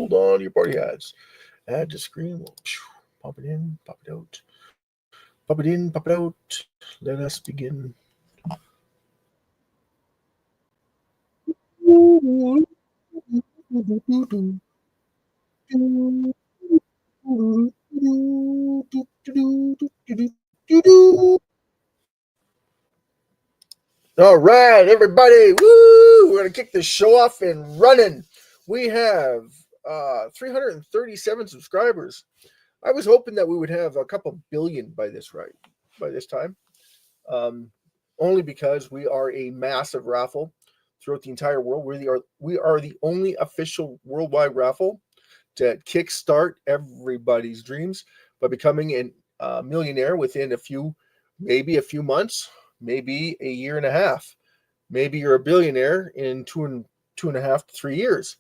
Hold on to your party hats. Add to screen. We'll pop it in, pop it out. Pop it in, pop it out. Let us begin. All right, everybody. Woo! We're going to kick this show off and running. We have 337 subscribers. I was hoping that we would have a couple billion by this time. Only because we are a massive raffle throughout the entire world. We are the only official worldwide raffle to kickstart everybody's dreams by becoming a millionaire within maybe a few months, maybe a year and a half. Maybe you're a billionaire in two and a half to 3 years.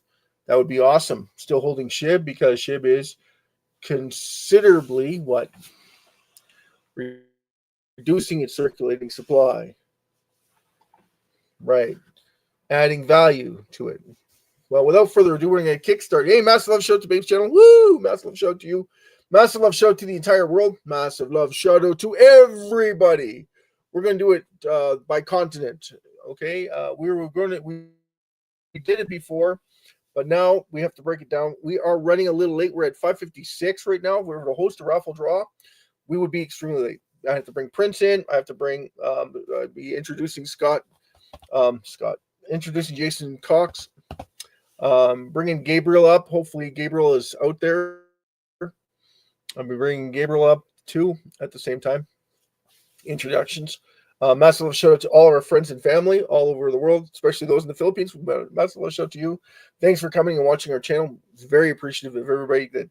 That would be awesome. Still holding SHIB because SHIB is considerably reducing its circulating supply. Right. Adding value to it. Well, without further ado, we're going to kickstart. Hey, massive love shout to Babe's channel. Woo! Massive love shout to you. Massive love shout to the entire world. Massive love shout out to everybody. We're going to do it by continent. Okay. We did it before, but now we have to break it down. We are running a little late. We're at 5:56 right now. If we were to host a raffle draw, we would be extremely late. I have to bring Prince in. I have to be introducing introducing Jason Cox, bringing Gabriel up. Hopefully Gabriel is out there. I'll be bringing Gabriel up too at the same time. Introductions. Massive shout out to all of our friends and family all over the world, especially those in the Philippines. Massive shout out to you. Thanks for coming and watching our channel. It's very appreciative of everybody that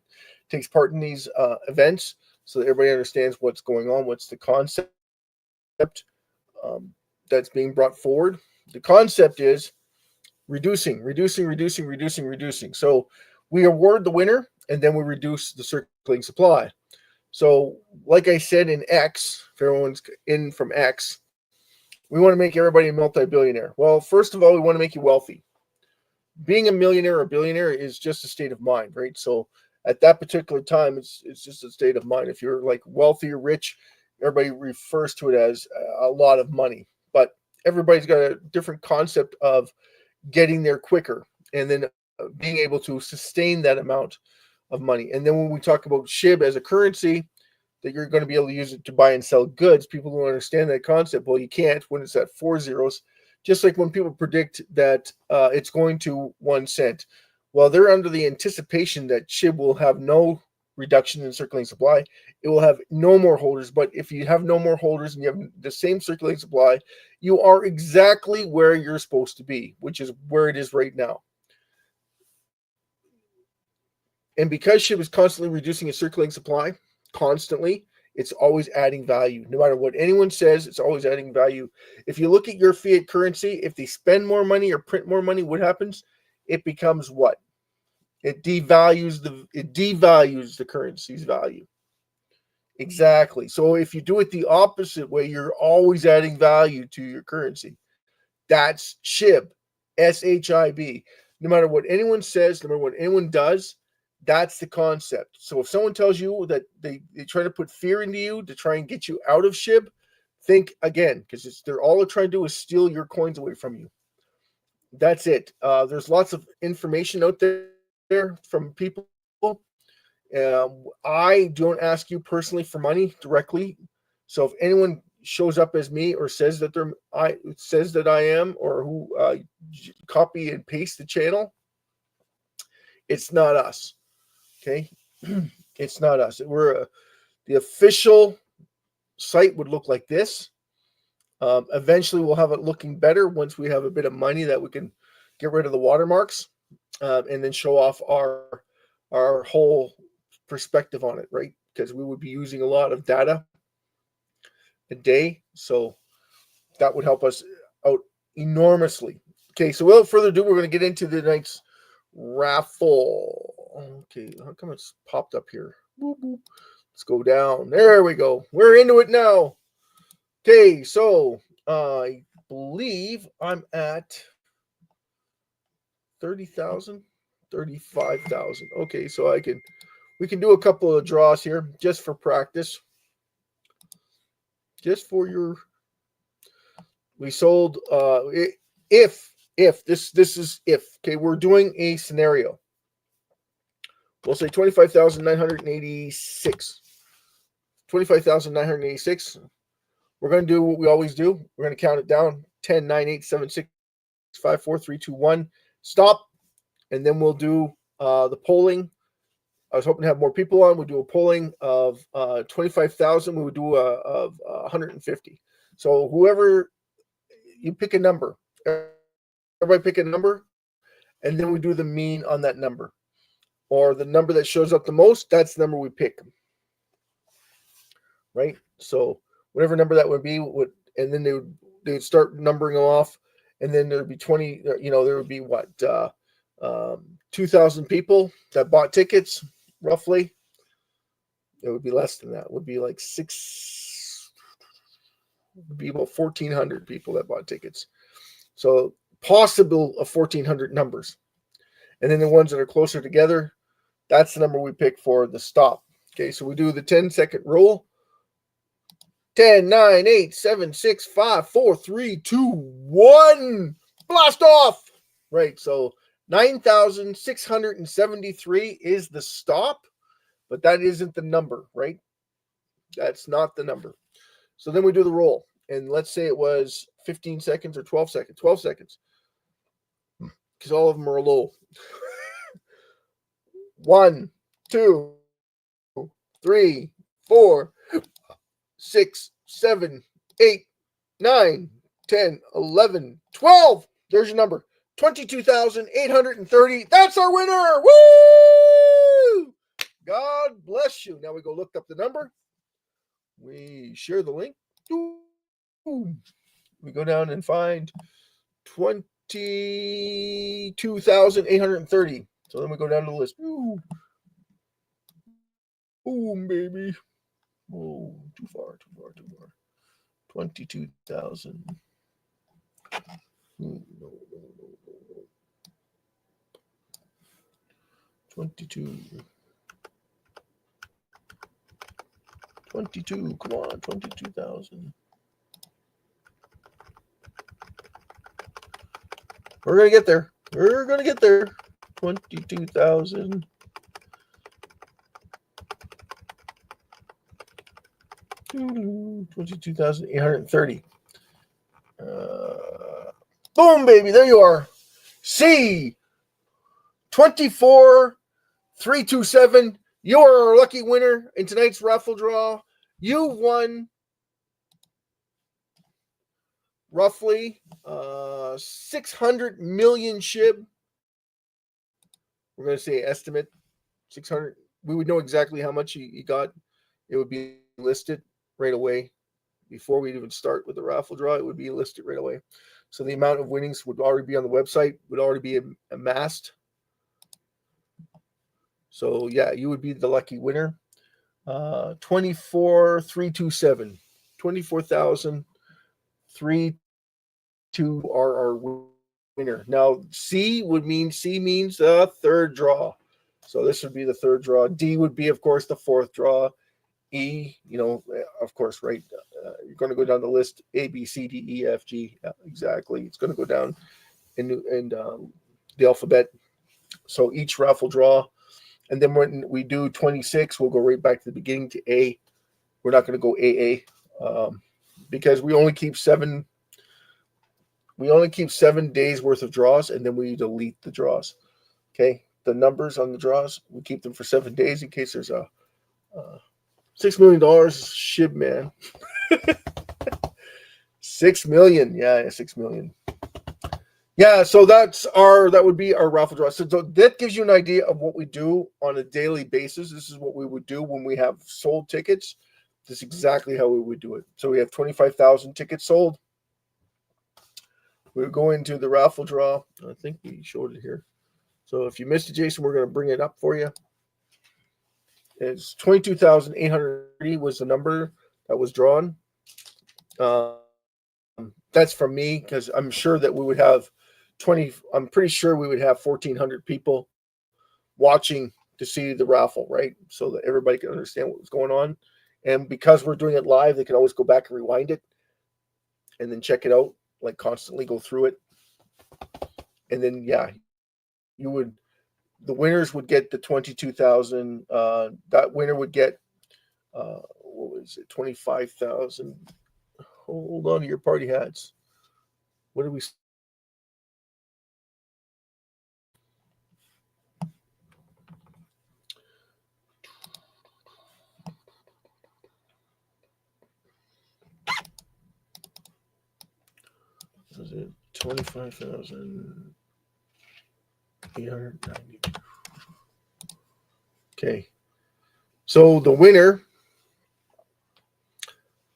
takes part in these events, so that everybody understands what's going on, what's the concept that's being brought forward. The concept is reducing. So we award the winner, and then we reduce the circulating supply. So, like I said in X, if everyone's in from X, we want to make everybody a multi-billionaire. Well, first of all, we want to make you wealthy. Being a millionaire or a billionaire is just a state of mind, right? So at that particular time, it's just a state of mind. If you're like wealthy or rich, everybody refers to it as a lot of money. But everybody's got a different concept of getting there quicker and then being able to sustain that amount of money. And then when we talk about SHIB as a currency, that you're going to be able to use it to buy and sell goods, people don't understand that concept. Well, you can't when it's at 4 zeros. Just like when people predict that it's going to 1 cent. Well, they're under the anticipation that SHIB will have no reduction in circulating supply. It will have no more holders. But if you have no more holders and you have the same circulating supply, you are exactly where you're supposed to be, which is where it is right now. And because SHIB is constantly reducing its circulating supply, constantly, it's always adding value. No matter what anyone says, it's always adding value. If you look at your fiat currency, if they spend more money or print more money, what happens? It becomes what? It devalues the currency's value. Exactly. So if you do it the opposite way, you're always adding value to your currency. That's SHIB, SHIB. No matter what anyone says, no matter what anyone does, that's the concept. So if someone tells you that they try to put fear into you to try and get you out of SHIB, think again, because they're all they're trying to do is steal your coins away from you. That's it. There's lots of information out there from people. I don't ask you personally for money directly. So if anyone shows up as me or says that I am, or who copy and paste the channel, it's not us. Okay, it's not us. The official site would look like this. Eventually, we'll have it looking better once we have a bit of money that we can get rid of the watermarks and then show off our whole perspective on it, right? Because we would be using a lot of data a day, so that would help us out enormously. Okay, so without further ado, we're going to get into the night's raffle. Okay, how come it's popped up here? Boop, boop. Let's go down. There we go. We're into it now. Okay, so I believe I'm at 30,000. 35,000. Okay, so we can do a couple of draws here just for practice. Just for your, we sold, if this is if, okay, we're doing a scenario. We'll say 25,986. 25,986. We're going to do what we always do. We're going to count it down. 10, 9, 8, 7, 6, 5, 4, 3, 2, 1. Stop. And then we'll do the polling. I was hoping to have more people on. We'll do a polling of 25,000. We would do of 150. So whoever, you pick a number. Everybody pick a number. And then we do the mean on that number. Or the number that shows up the most, that's the number we pick. Right? So whatever number that would be, and then they would start numbering them off. And then there would be 20, there would be what, 2,000 people that bought tickets, roughly. It would be less than that. It would be like about 1,400 people that bought tickets. So possible of 1,400 numbers. And then the ones that are closer together, that's the number we pick for the stop. Okay, so we do the 10-second roll. 10, 9, 8, 7, 6, 5, 4, 3, 2, 1. Blast off. Right, so 9,673 is the stop, but that isn't the number, right? That's not the number. So then we do the roll. And let's say it was 15 seconds or 12 seconds. 12 seconds. Because all of them are low. 1, 2, 3, 4, 6, 7, 8, 9, 10, 11, 12. There's your number. 22,830. That's our winner. Woo! God bless you. Now we go look up the number. We share the link. We go down and find 22,830. So then we go down to the list. Boom, baby. Oh, too far. 22,000. No. 22. Come on, 22,000. We're going to get there. 22,000. 22,830. Boom, baby. There you are. C 24,327. You're our lucky winner in tonight's raffle draw. You won roughly 600 million SHIB. We're going to say estimate 600. We would know exactly how much you got. It would be listed right away. Before we even start with the raffle draw, it would be listed right away. So the amount of winnings would already be on the website, would already be amassed. So yeah, you would be the lucky winner. 24,327. 24,032 are our winner. Now C means the third draw. So this would be the third draw. D would be, of course, the fourth draw. E, of course, right? You're going to go down the list. A, B, C, D, E, F, G. Yeah, exactly. It's going to go down in the alphabet. So each raffle draw. And then when we do 26, we'll go right back to the beginning to A. We're not going to go AA because we only keep 7 days worth of draws, and then we delete the draws. Okay, the numbers on the draws, we keep them for 7 days in case there's a $6 million SHIB, man. 6 million. Yeah, 6 million. Yeah, so that would be our raffle draw. So that gives you an idea of what we do on a daily basis. This is what we would do when we have sold tickets. This is exactly how we would do it. So we have 25,000 tickets sold. We would go into the raffle draw. I think we showed it here. So if you missed it, Jason, we're going to bring it up for you. It's 22,830 was the number that was drawn. That's from me because I'm sure that we would have I'm pretty sure we would have 1,400 people watching to see the raffle, right? So that everybody can understand what was going on. And because we're doing it live, they can always go back and rewind it and then check it out, like constantly go through it. And then, yeah, the winners would get the 22,000. That winner would get, what was it, 25,000. Hold on to your party hats. What did we? Was it 25,892? Okay. So the winner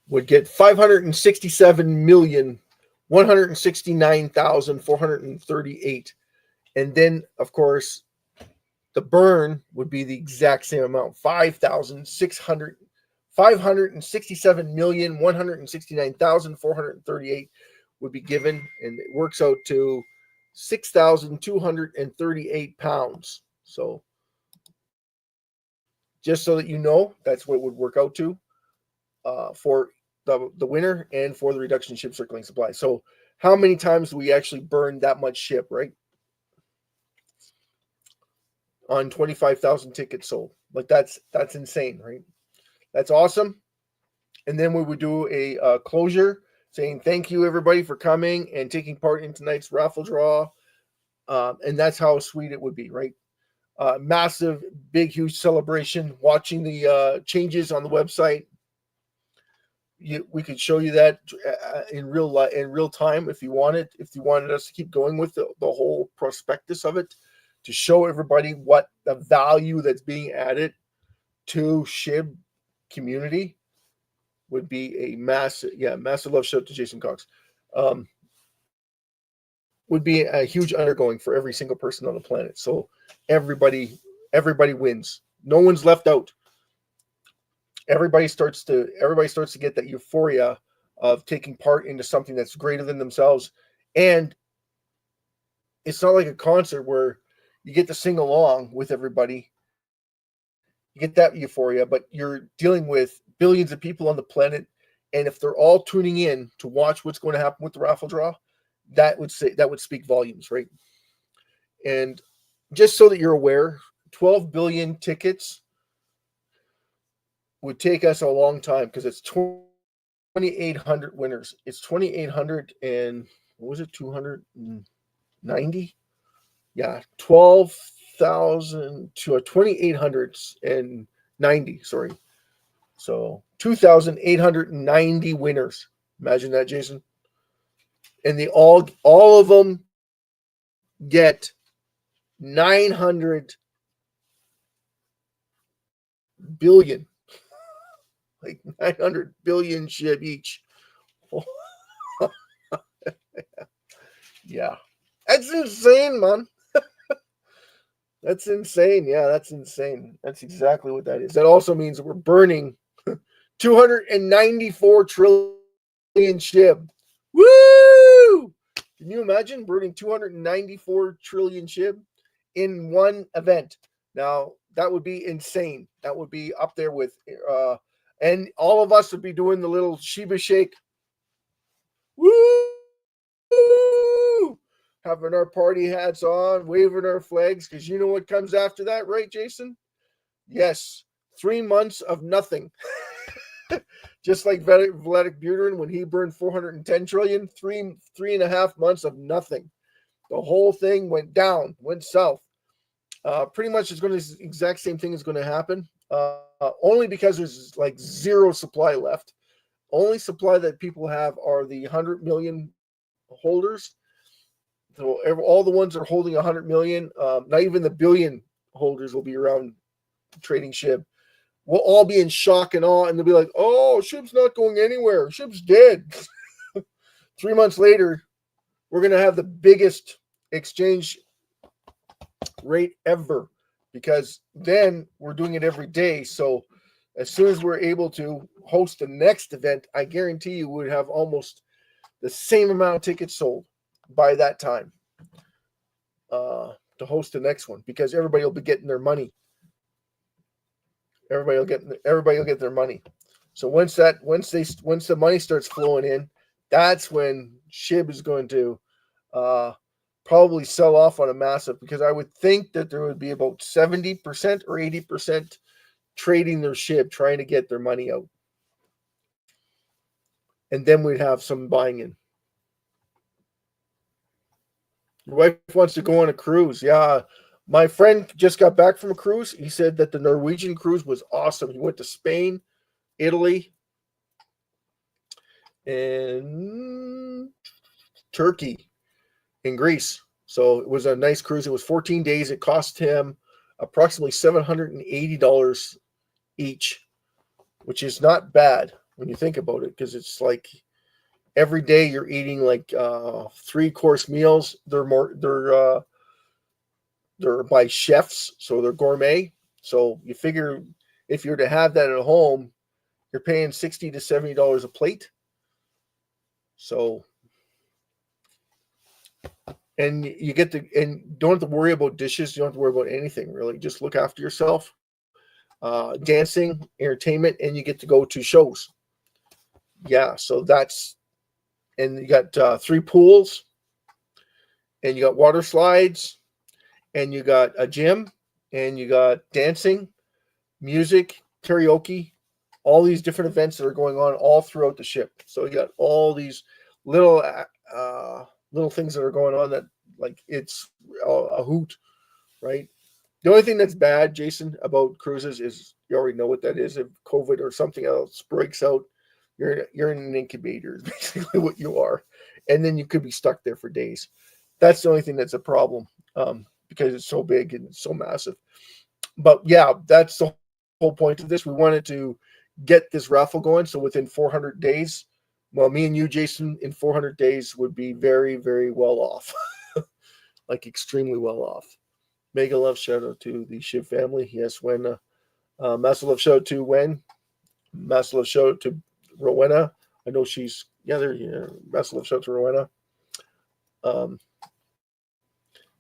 would get 567,169,438. And then, of course, the burn would be the exact same amount, 567,169,438 would be given, and it works out to 6,238 pounds. So just so that you know, that's what it would work out to for the winner and for the reduction SHIB circulating supply. So how many times do we actually burn that much SHIB, right? On 25,000 tickets sold. Like that's insane, right? That's awesome. And then we would do a closure saying thank you everybody for coming and taking part in tonight's raffle draw. And that's how sweet it would be, right? Massive, big, huge celebration. Watching the changes on the website. We could show you that in real time if you wanted. If you wanted us to keep going with the whole prospectus of it, to show everybody what the value that's being added to SHIB community would be a massive love shout to Jason Cox. Would be a huge undergoing for every single person on the planet. So everybody wins. No one's left out. Everybody starts to get that euphoria of taking part into something that's greater than themselves. And it's not like a concert where you get to sing along with everybody. You get that euphoria, but you're dealing with billions of people on the planet. And if they're all tuning in to watch what's going to happen with the raffle draw, that would speak volumes, right? And just so that you're aware, 12 billion tickets would take us a long time because it's 2,800 winners. It's 2,800 and what was it? 290? Yeah, 12,000 to 2,890. Sorry, so 2,890 winners. Imagine that, Jason. And they all of them get 900 billion, like 900 billion SHIB each. Yeah, that's insane, man. That's insane. Yeah, that's insane. That's exactly what that is. That also means that we're burning 294 trillion SHIB. Woo! Can you imagine burning 294 trillion SHIB in one event? Now, that would be insane. That would be up there with, and all of us would be doing the little Shiba shake. Woo! Having our party hats on, waving our flags, because you know what comes after that, right, Jason? Yes, 3 months of nothing. Just like Vladimir Buterin, when he burned 410 trillion, 3.5 months of nothing. The whole thing went down, went south. Pretty much the exact same thing is going to happen. Only because there's like zero supply left. Only supply that people have are the 100 million holders. So all the ones that are holding 100 million, not even the billion holders will be around trading SHIB. We'll all be in shock and awe, and they'll be like, oh, SHIB's not going anywhere. SHIB's dead. 3 months later, we're going to have the biggest exchange rate ever, because then we're doing it every day. So as soon as we're able to host the next event, I guarantee you would have almost the same amount of tickets sold by that time. to host the next one because everybody will be getting their money. Everybody will get their money. So once the money starts flowing in, that's when SHIB is going to probably sell off on a massive, because I would think that there would be about 70% or 80% trading their SHIB, trying to get their money out. And then we'd have some buying in. Your wife wants to go on a cruise. Yeah. My friend just got back from a cruise. He said that the Norwegian cruise was awesome. He went to Spain, Italy, and Turkey, and Greece. So it was a nice cruise. It was 14 days. It cost him approximately $780 each, which is not bad when you think about it, because it's like every day you're eating like 3-course meals. They're by chefs, so they're gourmet. So you figure if you're to have that at home, you're paying $60 to $70 a plate. So, and you get to, and don't have to worry about dishes. You don't have to worry about anything really. Just look after yourself. Dancing, entertainment, and you get to go to shows. Yeah, so that's, and you got 3 pools, and you got water slides, and you got a gym, and you got dancing, music, karaoke, all these different events that are going on all throughout the ship. So you got all these little things that are going on that, like, it's a hoot, right? The only thing that's bad, Jason, about cruises is you already know what that is. If COVID or something else breaks out, you're in an incubator, is basically what you are. And then you could be stuck there for days. That's the only thing that's a problem, because it's so big and so massive. But yeah, that's the whole point of this. We wanted to get this raffle going. So within 400 days, well, me and you, Jason, in 400 days would be very, very well off. Like extremely well off. Mega love shout out to the SHIB family. Yes, when massive love shout out to Wen. Massive love shout out to Rowena. I know she's massive love shout out to Rowena.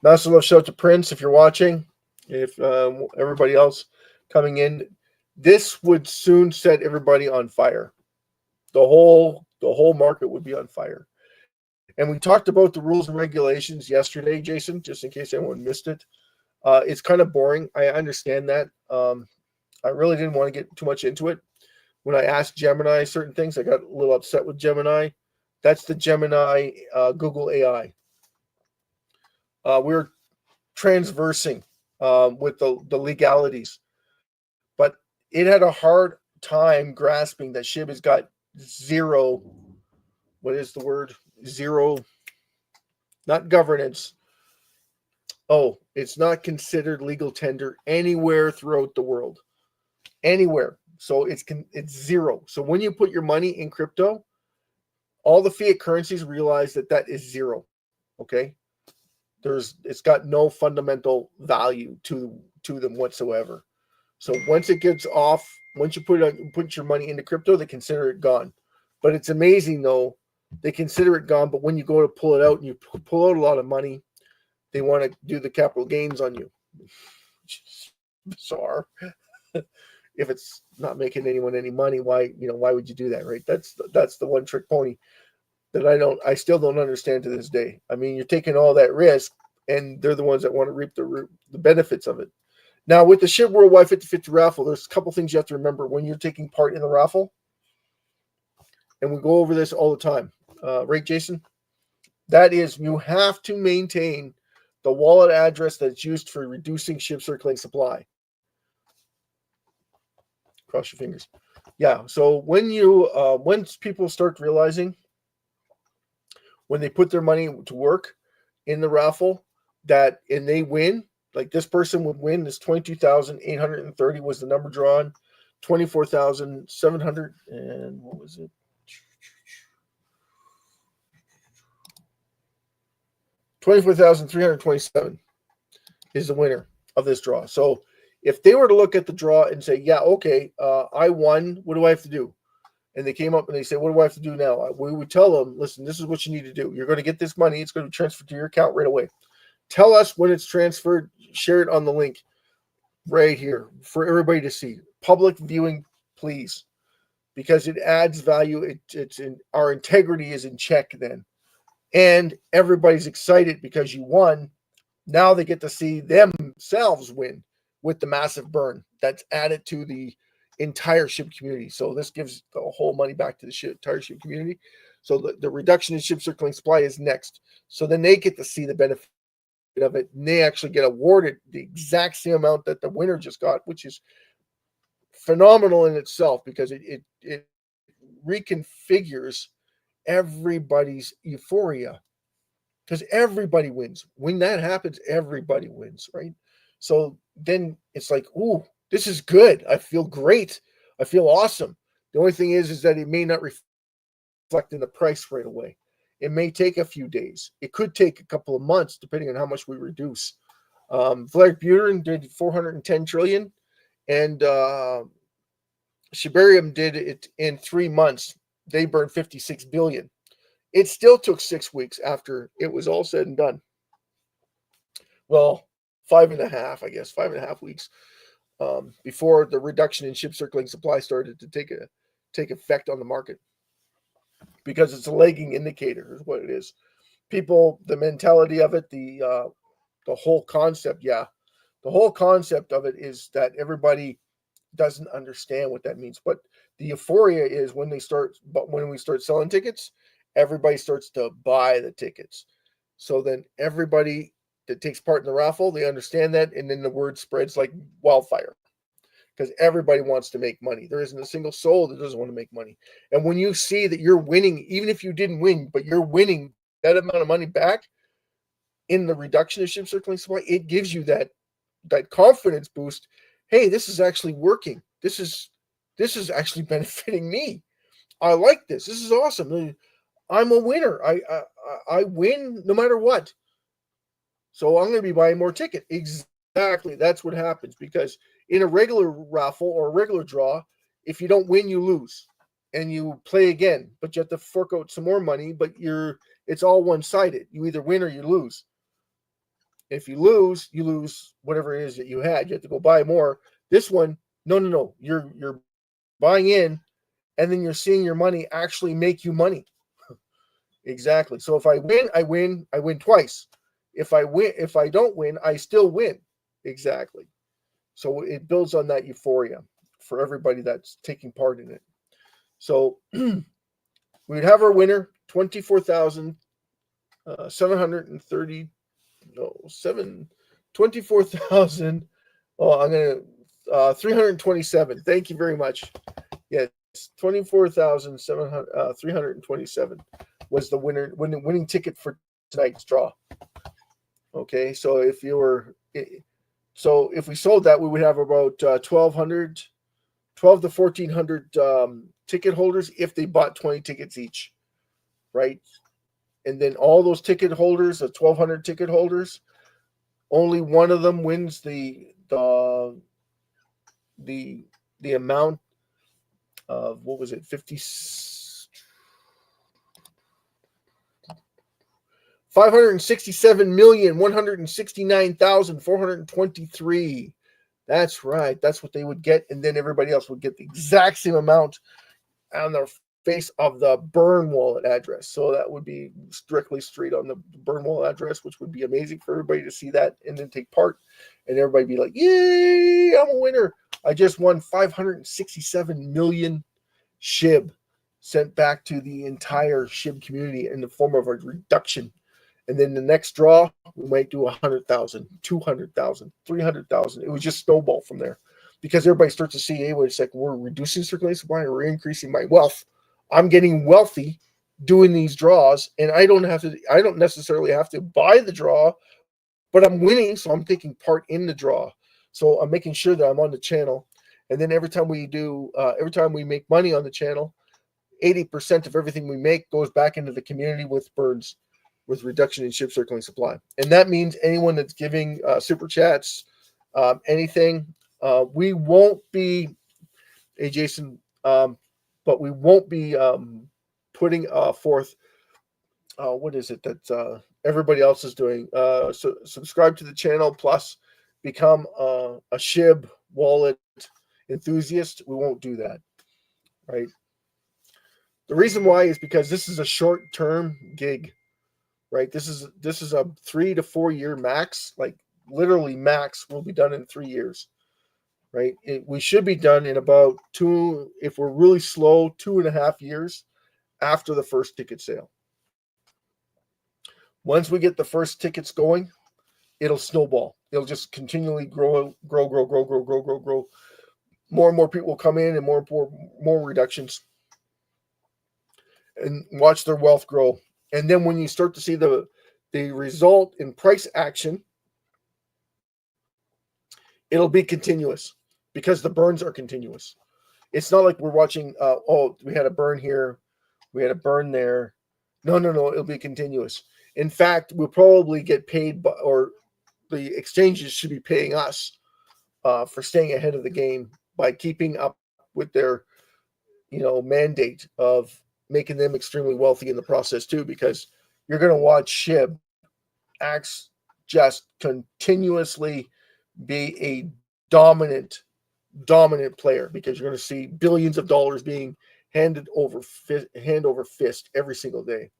Massive love shout out to Prince if you're watching. If everybody else coming in, this would soon set everybody on fire. The whole market would be on fire. And we talked about the rules and regulations yesterday, Jason, just in case anyone missed it. It's kind of boring. I understand that. I really didn't want to get too much into it. When I asked Gemini certain things, I got a little upset with Gemini. That's the Gemini Google AI. We're transversing with the legalities. But it had a hard time grasping that SHIB has got zero, what is the word? Zero, not governance. Oh, it's not considered legal tender anywhere throughout the world. Anywhere. So it's zero. So when you put your money in crypto, all the fiat currencies realize that is zero. Okay? It's got no fundamental value to them whatsoever. So once it gets off, once you put your money into crypto, they consider it gone. But it's amazing though, they consider it gone, but when you go to pull it out and you pull out a lot of money, they want to do the capital gains on you. Bizarre. If it's not making anyone any money, why would you do that, right? That's the one trick pony that I still don't understand to this day. I mean, you're taking all that risk, and they're the ones that want to reap the benefits of it. Now, with the SHIB Worldwide 50/50 raffle, there's a couple things you have to remember when you're taking part in the raffle, and we go over this all the time, right, Jason? That is, you have to maintain the wallet address that's used for reducing SHIB circulating supply. Cross your fingers. Yeah. So once people start realizing, when they put their money to work in the raffle, and they win, like this person would win, this 22,830 was the number drawn, 24,700 and what was it? 24,327 is the winner of this draw. So if they were to look at the draw and say, yeah, okay, I won, what do I have to do? And they came up and they said, what do I have to do now? We would tell them, listen, this is what you need to do. You're going to get this money. It's going to be transferred to your account right away. Tell us when it's transferred. Share it on the link right here for everybody to see. Public viewing, please, because it adds value. It's in our integrity is in check then, and everybody's excited because you won. Now they get to see themselves win with the massive burn that's added to the entire SHIB community. So this gives the whole money back to the entire SHIB community. So the reduction in SHIB circulating supply is next. So then they get to see the benefit of it, and they actually get awarded the exact same amount that the winner just got, which is phenomenal in itself because it reconfigures everybody's euphoria because everybody wins. When that happens, everybody wins, right? So then it's like, ooh, this is good. I feel great. I feel awesome. The only thing is that it may not reflect in the price right away. It may take a few days. It could take a couple of months, depending on how much we reduce. Vladimir Buterin did 410 trillion, and Shibarium did it in 3 months. They burned 56 billion. It still took 6 weeks after it was all said and done. Well, 5.5, I guess, 5.5 weeks before the reduction in SHIB circulating supply started to take effect on the market, because it's a lagging indicator is what it is. People, the mentality of it, the whole concept, the whole concept of it is that everybody doesn't understand what that means. But the euphoria is when we start selling tickets, everybody starts to buy the tickets. So then everybody that takes part in the raffle, they understand that, and then the word spreads like wildfire because everybody wants to make money. There isn't a single soul that doesn't want to make money. And when you see that you're winning, even if you didn't win, but you're winning that amount of money back in the reduction of SHIB circulating supply, it gives you that confidence boost. Hey, this is actually working. This is actually benefiting me. I like this. This is awesome. I'm a winner. I win no matter what. So I'm going to be buying more ticket. Exactly. That's what happens, because in a regular raffle or a regular draw, if you don't win, you lose and you play again, but you have to fork out some more money, but it's all one-sided. You either win or you lose. If you lose whatever it is that you had. You have to go buy more. This one, no. You're buying in, and then you're seeing your money actually make you money. Exactly. So if I win, I win twice. If I don't win, I still win. Exactly. So it builds on that euphoria for everybody that's taking part in it. So we'd have our winner, 24,730. No, 24,000. Oh, I'm going to 327. Thank you very much. Yes, 24,327 was the winning ticket for tonight's draw. Okay, so if we sold that, we would have about 12 to 1,400 ticket holders if they bought 20 tickets each, right? And then all those ticket holders, the 1,200 ticket holders, only one of them wins the amount of, what was it, 567,169,423. That's right. That's what they would get, and then everybody else would get the exact same amount on their face of the burn wallet address. So that would be strictly straight on the burn wallet address, which would be amazing for everybody to see that and then take part, and everybody be like, yay, I'm a winner. I just won 567 million SHIB sent back to the entire SHIB community in the form of a reduction. And then the next draw, we might do 100,000, 200,000, 300,000. It would just snowball from there, because everybody starts to see, hey, wait a second, we're reducing circulating supply, we're increasing my wealth. I'm getting wealthy doing these draws, and I don't necessarily have to buy the draw, but I'm winning, so I'm taking part in the draw. So I'm making sure that I'm on the channel. And then every time we make money on the channel, 80% of everything we make goes back into the community with burns, with reduction in SHIB circulating supply. And that means anyone that's giving super chats, anything, we won't be, hey Jason, but we won't be putting forth what is it that everybody else is doing? So subscribe to the channel, plus become a SHIB wallet enthusiast. We won't do that, right? The reason why is because this is a short-term gig, right? This is a 3 to 4 year max, like literally max will be done in 3 years, right? We should be done in about 2, if we're really slow, 2.5 years after the first ticket sale. Once we get the first tickets going, it'll snowball. It'll just continually grow. More and more people will come in, and more reductions, and watch their wealth grow. And then when you start to see the result in price action, it'll be continuous because the burns are continuous. It's not like we're watching, we had a burn here, we had a burn there. No, it'll be continuous. In fact, we'll probably get paid, or the exchanges should be paying us for staying ahead of the game by keeping up with their, mandate of making them extremely wealthy in the process too, because you're going to watch SHIB acts just continuously be a dominant player, because you're going to see billions of dollars being hand over fist every single day.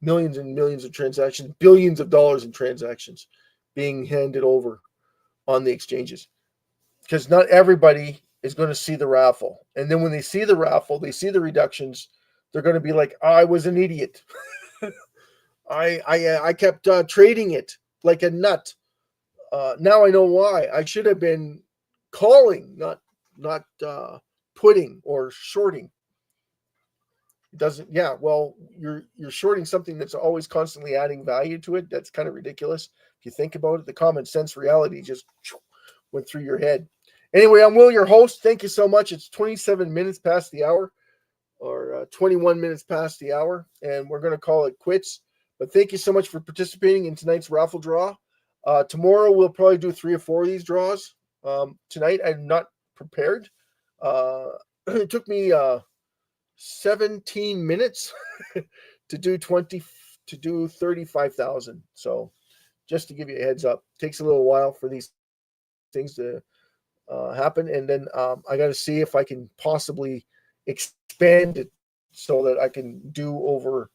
Millions and millions of transactions, billions of dollars in transactions being handed over on the exchanges, because not everybody is going to see the raffle. And then when they see the raffle, they see the reductions, they're going to be like, I was an idiot. I kept trading it like a nut. Now I know why. I should have been calling, not putting or shorting. It doesn't. Yeah, well, you're shorting something that's always constantly adding value to it. That's kind of ridiculous if you think about it. The common sense reality just went through your head. Anyway, I'm Will, your host. Thank you so much. It's 27 minutes past the hour, or 21 minutes past the hour, and we're going to call it quits. But thank you so much for participating in tonight's raffle draw. Tomorrow we'll probably do 3 or 4 of these draws. Tonight I'm not prepared. It took me 17 minutes to do 35,000. So just to give you a heads up, it takes a little while for these things to happen. And then I got to see if I can possibly expand it so that I can do over.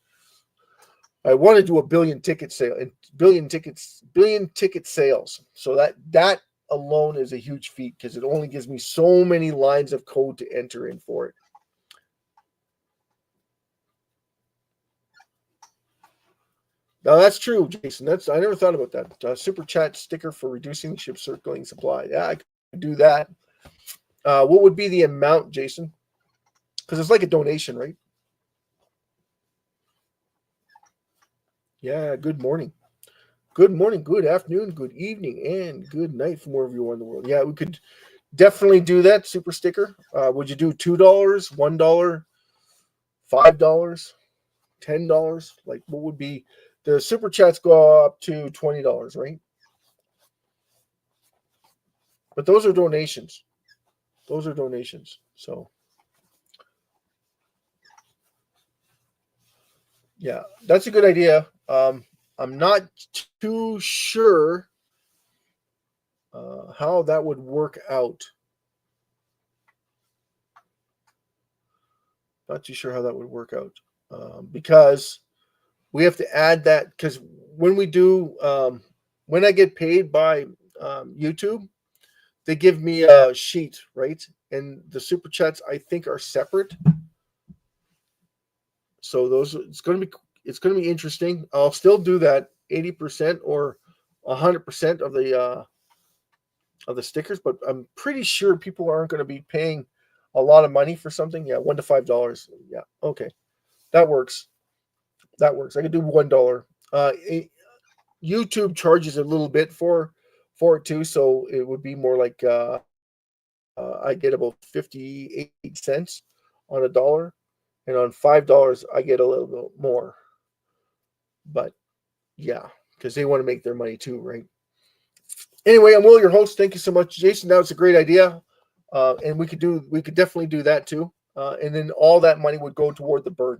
I want to do a billion ticket sale and billion ticket sales. So that alone is a huge feat, because it only gives me so many lines of code to enter in for it. Now that's true, Jason. I never thought about that. Super chat sticker for reducing SHIB circulating supply. Yeah, I could do that. What would be the amount, Jason? Because it's like a donation, right? Yeah, good morning. Good morning, good afternoon, good evening, and good night from wherever you are in the world. Yeah, we could definitely do that super sticker. Would you do $2, $1, $5, $10? Like, what would be the super chats go up to $20, right? But those are donations. So yeah, that's a good idea. I'm not too sure how that would work out. Not too sure how that would work out, because we have to add that, because when we do, when I get paid by YouTube, they give me a sheet, right? And the super chats, I think, are separate. So it's going to be interesting. I'll still do that 80% or 100% of the stickers, but I'm pretty sure people aren't going to be paying a lot of money for something. Yeah, $1 to $5. Yeah, okay, that works. I could do $1. YouTube charges a little bit for it too, so it would be more like I get about 58 cents on $1, and on $5 I get a little bit more. But yeah, because they want to make their money too, right? Anyway, I'm Will, your host. Thank you so much, Jason. That was a great idea, and we could definitely do that too. And then all that money would go toward the burn.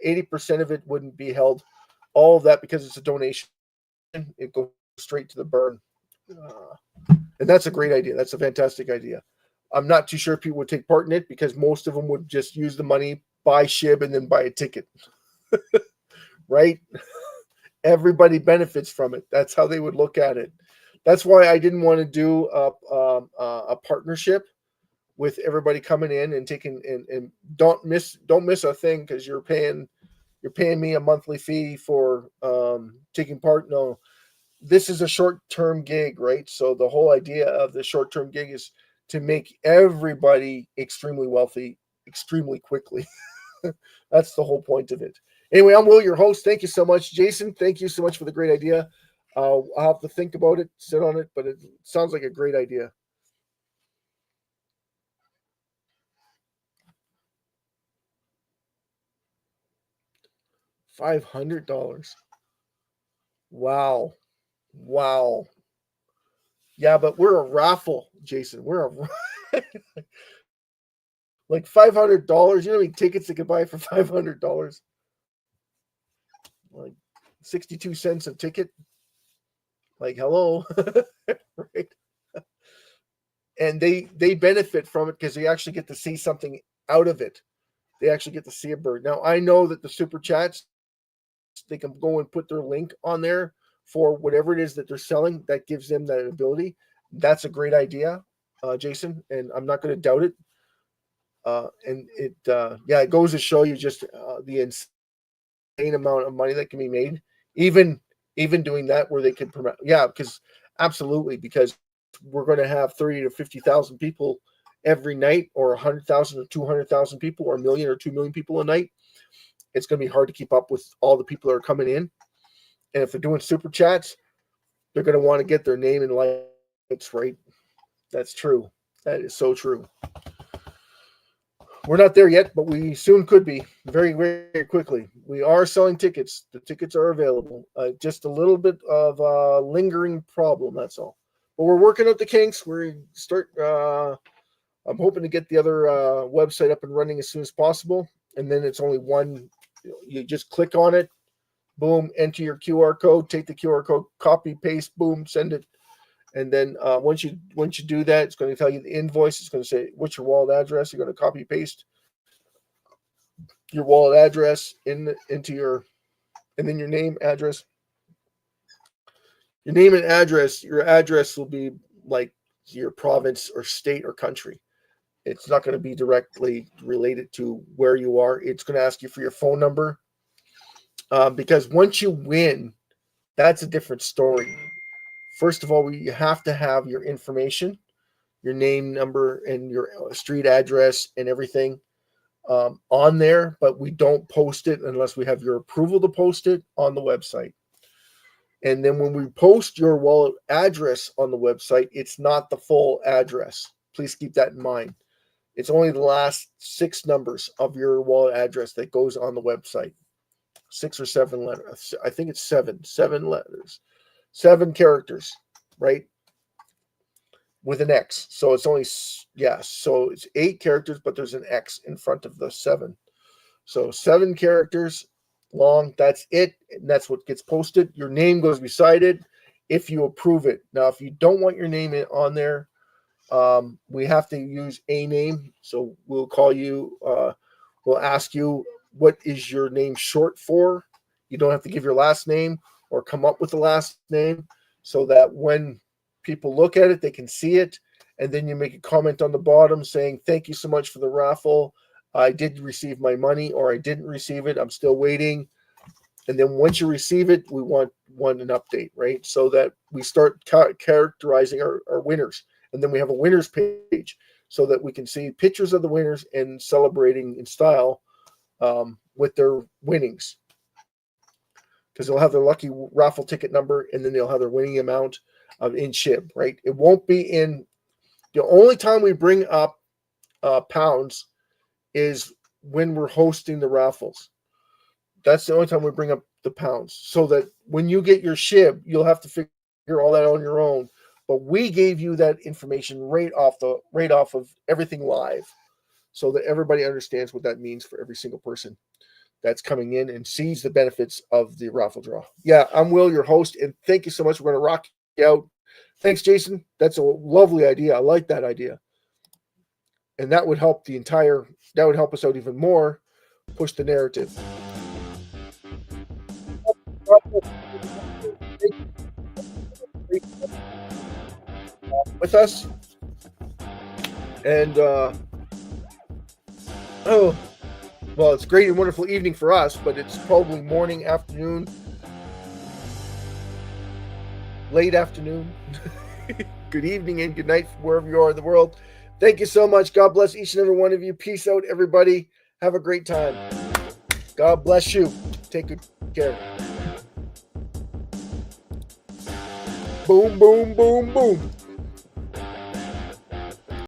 80% of it wouldn't be held. All of that, because it's a donation, it goes straight to the burn. And that's a great idea. That's a fantastic idea. I'm not too sure if people would take part in it, because most of them would just use the money, buy SHIB, and then buy a ticket. Right? Everybody benefits from it. That's how they would look at it. That's why I didn't want to do a partnership with everybody coming in and taking, and don't miss a thing because you're paying me a monthly fee for taking part. No, this is a short-term gig, right? So the whole idea of the short-term gig is to make everybody extremely wealthy extremely quickly. That's the whole point of it. Anyway, I'm Will, your host. Thank you so much. Jason, thank you so much for the great idea. I'll have to think about it, sit on it, but it sounds like a great idea. $500. Wow. Yeah, but we're a raffle, Jason. We're a like $500. You know how many tickets they could buy for $500? Like 62 cents a ticket. Like, hello. Right? And they benefit from it because they actually get to see something out of it. They actually get to see a bird. Now, I know that the super chats, they can go and put their link on there for whatever it is that they're selling. That gives them that ability. That's a great idea, Jason, and I'm not going to doubt it. And it goes to show you just the insane amount of money that can be made, even doing that, where they can promote. Yeah, because absolutely, because we're going to have 30 to 50,000 people every night, or 100,000 or 200,000 people, or 1 million or 2 million people a night. It's going to be hard to keep up with all the people that are coming in. And if they're doing super chats, they're going to want to get their name and lights right. That's true. That is so true. We're not there yet, but we soon could be, very, very quickly. We are selling tickets. The tickets are available. Just a little bit of a lingering problem, that's all. But we're working out the kinks. I'm hoping to get the other website up and running as soon as possible. And then it's only one. You just click on it, boom, enter your QR code, take the QR code, copy, paste, boom, send it. And then once you do that, it's going to tell you the invoice. It's going to say, what's your wallet address? You're going to copy paste your wallet address into your, and then your name, address. Your name and address. Your address will be like your province or state or country. It's not going to be directly related to where you are. It's going to ask you for your phone number. Because once you win, that's a different story. First of all, you have to have your information, your name, number, and your street address and everything on there, but we don't post it unless we have your approval to post it on the website. And then when we post your wallet address on the website, it's not the full address. Please keep that in mind. It's only the last 6 numbers of your wallet address that goes on the website. 6 or 7 letters. I think it's 7 letters. 7 characters, right? With an X. So it's only, so it's 8 characters, but there's an X in front of the 7. So 7 characters long. That's it. And that's what gets posted. Your name goes beside it if you approve it. Now, if you don't want your name on there, we have to use a name. So we'll call you, we'll ask you, what is your name short for? You don't have to give your last name or come up with the last name, so that when people look at it, they can see it. And then you make a comment on the bottom saying, thank you so much for the raffle. I did receive my money, or I didn't receive it. I'm still waiting. And then once you receive it, we want an update, right? So that we start characterizing our winners. And then we have a winners page so that we can see pictures of the winners and celebrating in style with their winnings. Because they'll have their lucky raffle ticket number, and then they'll have their winning amount in SHIB, right? It won't be in. The only time we bring up pounds is when we're hosting the raffles. That's the only time we bring up the pounds, so that when you get your SHIB, you'll have to figure all that on your own. But we gave you that information right off of everything live, so that everybody understands what that means for every single person. that's coming in and sees the benefits of the raffle draw. Yeah, I'm Will, your host, and thank you so much. We're going to rock you out. Thanks, Jason. That's a lovely idea. I like that idea. And that would help that would help us out even more, push the narrative. With us. And, well, it's a great and wonderful evening for us, but it's probably morning, afternoon, late afternoon. Good evening and good night from wherever you are in the world. Thank you so much. God bless each and every one of you. Peace out, everybody. Have a great time. God bless you. Take good care. Boom, boom, boom, boom.